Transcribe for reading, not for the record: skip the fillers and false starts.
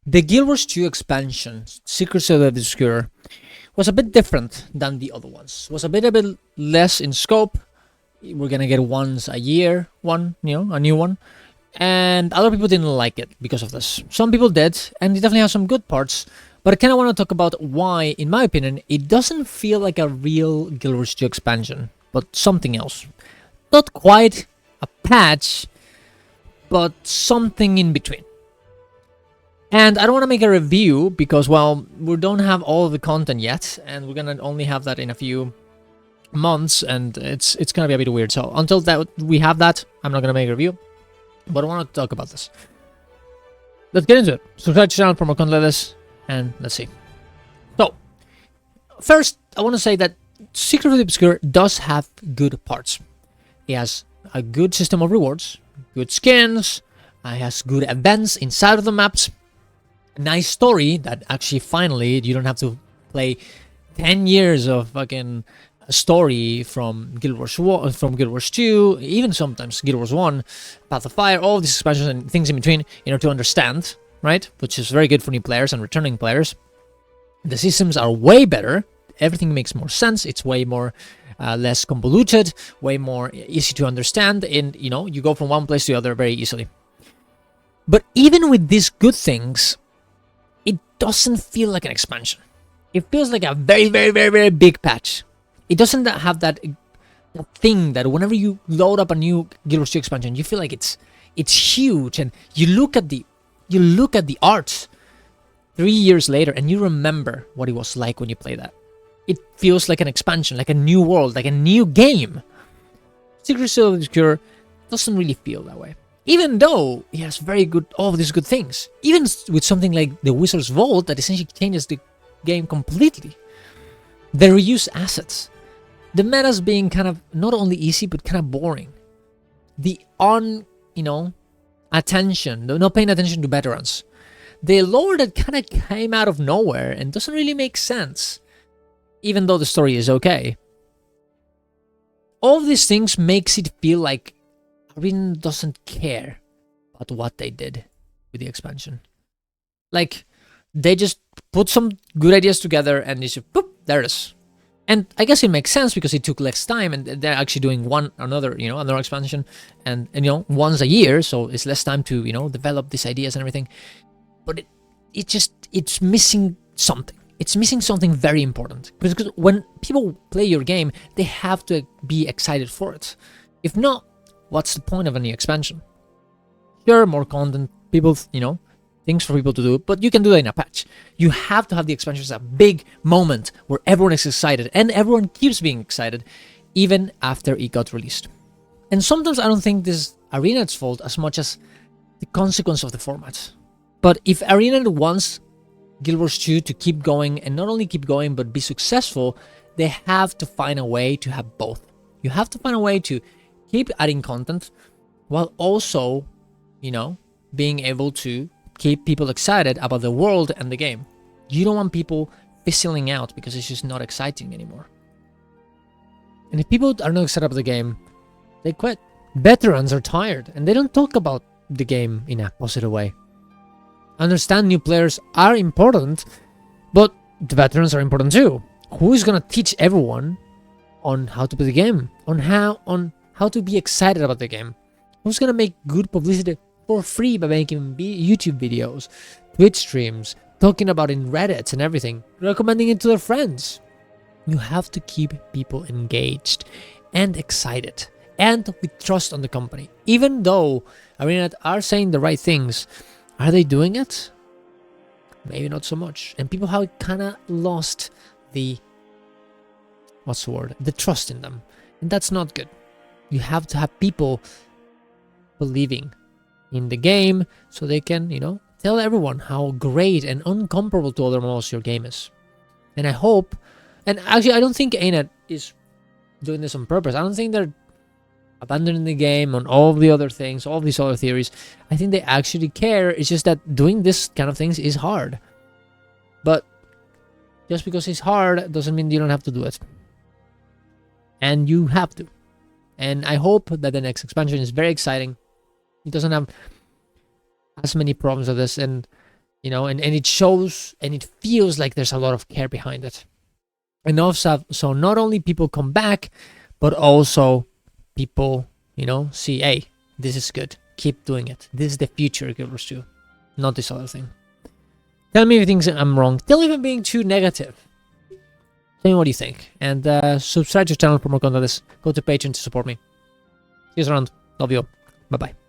The Guild Wars 2 expansion, Secrets of the Obscure, was a bit different than the other ones. Was a bit less in scope. We're gonna get once a year, a new one. And other people didn't like it because of this. Some people did, and it definitely has some good parts. But I kind of want to talk about why, in my opinion, it doesn't feel like a real Guild Wars 2 expansion, but something else. Not quite a patch, but something in between. And I don't want to make a review because, well, we don't have all of the content yet, and we're gonna only have that in a few months, and it's gonna be a bit weird. So until that we have that, I'm not gonna make a review. But I want to talk about this. Let's get into it. Subscribe to the channel for more content like this, and let's see. So, first, I want to say that Secret of the Obscure does have good parts. It has a good system of rewards, good skins, it has good events inside of the maps, a nice story that actually finally you don't have to play 10 years of fucking story from Guild Wars 1, from Guild Wars 2, even sometimes Guild Wars 1, Path of Fire, all of these expansions and things in between, in order to understand, right? Which is very good for new players and returning players. The systems are way better. Everything makes more sense. It's way more less convoluted, way more easy to understand, and you go from one place to the other very easily. But even with these good things, it doesn't feel like an expansion. It feels like a very, very, very, very big patch. It doesn't have that thing that whenever you load up a new Guild Wars 2 expansion, you feel like it's huge, and you look at the art 3 years later, and you remember what it was like when you play that. It feels like an expansion, like a new world, like a new game. Secrets of the Obscure doesn't really feel that way, even though it has all of these good things. Even with something like the Wizard's Vault that essentially changes the game completely. The reuse assets. The metas being kind of not only easy, but kind of boring. The attention, not paying attention to veterans. The lore that kind of came out of nowhere and doesn't really make sense, even though the story is okay. All of these things makes it feel like Arena doesn't care about what they did with the expansion. Like, they just put some good ideas together and they just, boop, there it is. And I guess it makes sense because it took less time, and they're actually doing another expansion, and once a year, so it's less time to develop these ideas and everything. But it's missing something. It's missing something very important, because when people play your game, they have to be excited for it. If not, what's the point of a new expansion? Sure, more content, people, things for people to do, but you can do that in a patch. You have to have the expansion as a big moment where everyone is excited, and everyone keeps being excited even after it got released. And sometimes I don't think this is Arena's fault as much as the consequence of the format. But if Arena wants Guild Wars 2 to keep going, and not only keep going but be successful, they have to find a way to have both. You have to find a way to keep adding content while also, being able to keep people excited about the world and the game. You don't want people fizzling out because it's just not exciting anymore. And if people are not excited about the game, they quit. Veterans are tired, and they don't talk about the game in a positive way. I understand new players are important, but the veterans are important too. Who is gonna teach everyone on how to play the game? On how to be excited about the game? Who's gonna make good publicity for free by making YouTube videos, Twitch streams, talking about it in Reddits and everything, recommending it to their friends? You have to keep people engaged and excited and with trust on the company. Even though Arena are saying the right things, are they doing it? Maybe not so much. And people have kind of lost the trust in them. And that's not good. You have to have people believing in the game so they can, tell everyone how great and uncomparable to other models your game is. And I hope, and actually I don't think ANET is doing this on purpose. I don't think they're abandoning the game on all the other things, all these other theories. I think they actually care. It's just that doing this kind of things is hard. But just because it's hard doesn't mean you don't have to do it. And you have to. And I hope that the next expansion is very exciting. It doesn't have as many problems with this, and you know, and it shows and it feels like there's a lot of care behind it. And also, so not only people come back, but also people, you know, see, hey, this is good. Keep doing it. This is the future Guilders do, not this other thing. Tell me if you think I'm wrong. Tell me if I'm being too negative. Tell me what you think. And subscribe to the channel for more content. Go to Patreon to support me. See you around. Love you all. Bye-bye.